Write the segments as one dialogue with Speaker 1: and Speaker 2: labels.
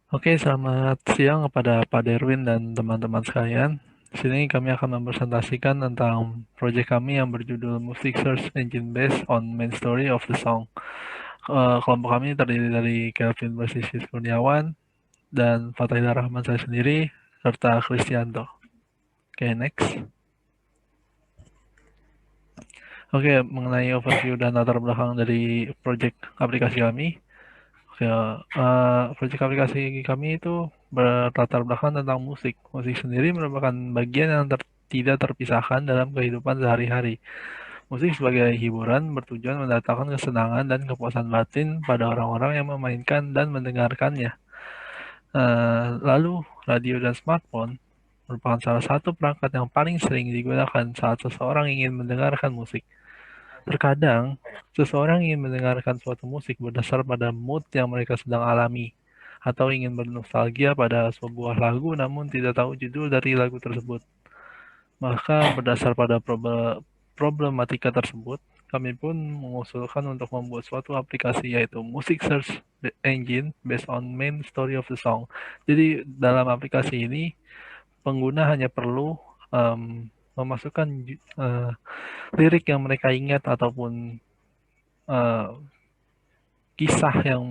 Speaker 1: Oke, selamat siang kepada Pak Derwin dan teman-teman sekalian. Di sini kami akan mempresentasikan tentang proyek kami yang berjudul Music Search Engine Based on Main Story of the Song. Kelompok kami terdiri dari Kelvin Basisius Kurniawan dan Fatahillah Rahman saya sendiri, serta Kristianto. Oke, next. Oke, mengenai overview dan latar belakang dari proyek aplikasi kami. Ya, proyek aplikasi kami itu berlatar belakang tentang musik. Musik sendiri merupakan bagian yang tidak terpisahkan dalam kehidupan sehari-hari. Musik sebagai hiburan bertujuan mendatangkan kesenangan dan kepuasan batin pada orang-orang yang memainkan dan mendengarkannya. Lalu, radio dan smartphone merupakan salah satu perangkat yang paling sering digunakan saat seseorang ingin mendengarkan musik. Terkadang, seseorang ingin mendengarkan suatu musik berdasar pada mood yang mereka sedang alami, atau ingin bernostalgia pada sebuah lagu namun tidak tahu judul dari lagu tersebut. Maka berdasar pada problematika tersebut, kami pun mengusulkan untuk membuat suatu aplikasi yaitu Music Search Engine based on main story of the song. Jadi dalam aplikasi ini pengguna hanya perlu memasukkan lirik yang mereka ingat ataupun uh, kisah yang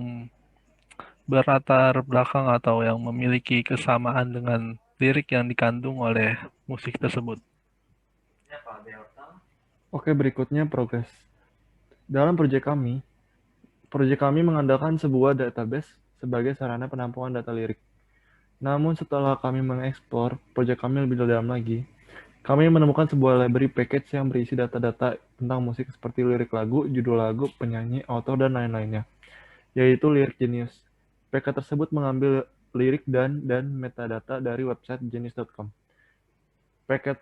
Speaker 1: berlatar belakang atau yang memiliki kesamaan dengan lirik yang dikandung oleh musik tersebut.
Speaker 2: Oke, berikutnya progres. Dalam proyek kami mengandalkan sebuah database sebagai sarana penampungan data lirik. Namun setelah kami mengeksplor proyek kami lebih dalam lagi, kami menemukan sebuah library package yang berisi data-data tentang musik seperti lirik lagu, judul lagu, penyanyi, author, dan lain-lainnya, yaitu Lyric Genius. Package tersebut mengambil lirik dan metadata dari website genius.com. Paket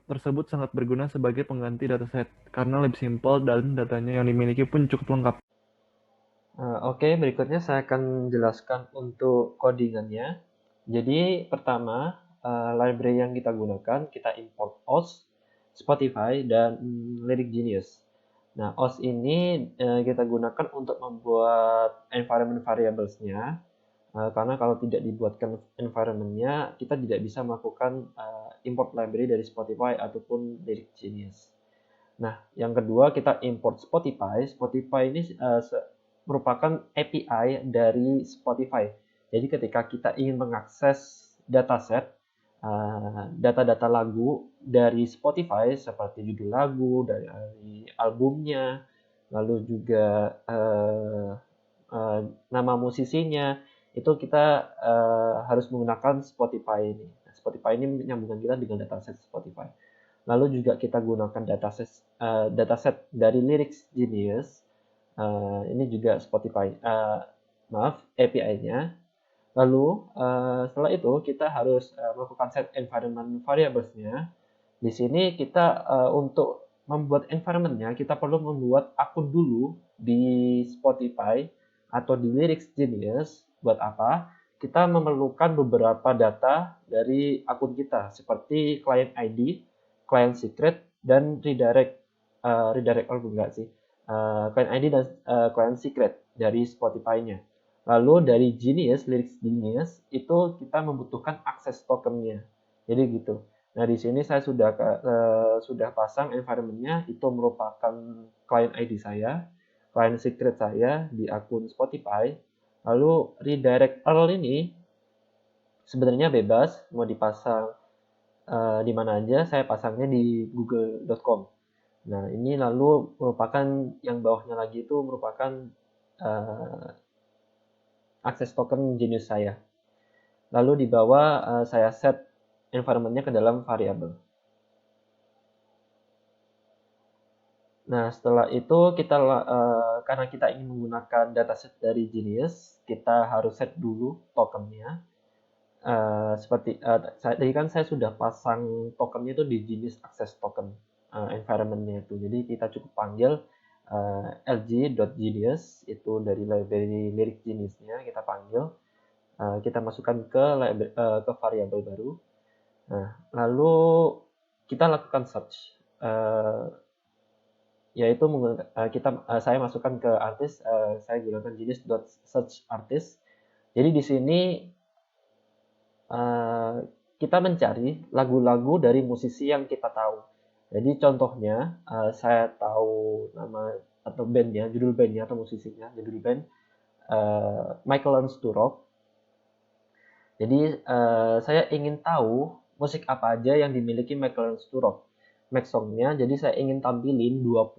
Speaker 2: tersebut sangat berguna sebagai pengganti dataset karena lebih simpel dan datanya yang dimiliki pun cukup lengkap.
Speaker 3: Oke, berikutnya saya akan jelaskan untuk codingannya. Jadi pertama, library yang kita gunakan, kita import OS, Spotify, dan Lyric Genius. Nah, OS ini kita gunakan untuk membuat environment variables-nya, karena kalau tidak dibuatkan environment-nya, kita tidak bisa melakukan import library dari Spotify ataupun Lyric Genius. Nah, yang kedua kita import Spotify. Spotify ini merupakan API dari Spotify. Jadi ketika kita ingin mengakses dataset, data-data lagu dari Spotify seperti judul lagu, dari albumnya, lalu juga nama musisinya, itu kita harus menggunakan Spotify ini. Nah, Spotify ini menyambungkan kita dengan dataset Spotify. Lalu juga kita gunakan dataset dari Lyrics Genius. Ini juga Spotify, maaf, API-nya. Lalu setelah itu kita harus melakukan set environment variables-nya. Di sini kita untuk membuat environment-nya kita perlu membuat akun dulu di Spotify atau di Lyrics Genius. Buat apa? Kita memerlukan beberapa data dari akun kita seperti client ID, client secret, dan redirect enggak sih, client ID dan client secret dari Spotify-nya. Lalu dari Genius, Lyrics Genius, itu kita membutuhkan akses tokennya. Jadi gitu. Nah, di sini saya sudah pasang environment-nya, itu merupakan client ID saya, client secret saya di akun Spotify. Lalu redirect URL ini sebenarnya bebas, mau dipasang di mana aja, saya pasangnya di google.com. Nah, ini lalu merupakan yang bawahnya lagi itu merupakan uh, akses token Genius saya. Lalu di bawah saya set environment-nya ke dalam variabel. Nah, setelah itu kita karena kita ingin menggunakan dataset dari Genius, kita harus set dulu tokennya. Seperti tadi kan saya sudah pasang tokennya itu di Genius Access Token environment-nya itu. Jadi kita cukup panggil lg.genius itu dari library Lyric Genius-nya kita panggil, kita masukkan ke variabel baru. Nah, lalu kita lakukan search, yaitu saya masukkan ke artis, saya gunakan genius.search artist. Jadi di sini kita mencari lagu-lagu dari musisi yang kita tahu. Jadi contohnya saya tahu nama atau bandnya, judul bandnya atau musisinya, judul band Michael Learns to Rock. Jadi saya ingin tahu musik apa aja yang dimiliki Michael Learns to Rock. Max songnya, jadi saya ingin tampilin 20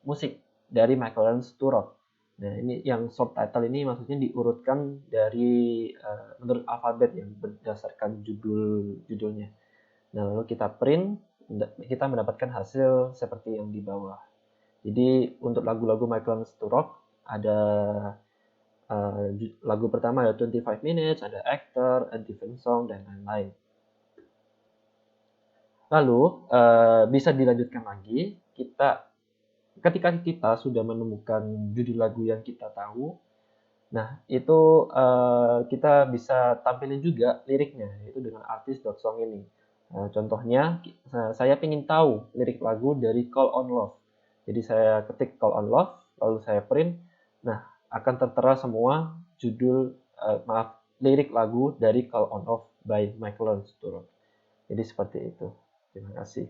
Speaker 3: musik dari Michael Learns to Rock. Nah, ini yang subtitle ini maksudnya diurutkan dari menurut alfabet yang berdasarkan judulnya. Nah, lalu kita print, kita mendapatkan hasil seperti yang di bawah. Jadi untuk lagu-lagu Michael Learns to Rock ada lagu pertama ada 25 Minutes, ada Actor, A Different Song, dan lain-lain. Lalu bisa dilanjutkan lagi, ketika kita sudah menemukan judul lagu yang kita tahu, nah itu kita bisa tampilin juga liriknya, yaitu dengan artis.song ini. Contohnya, saya ingin tahu lirik lagu dari Call on Love. Jadi saya ketik Call on Love, lalu saya print. Nah, akan tertera semua lirik lagu dari Call on Love by Michael Learns to Rock. Jadi seperti itu. Terima kasih.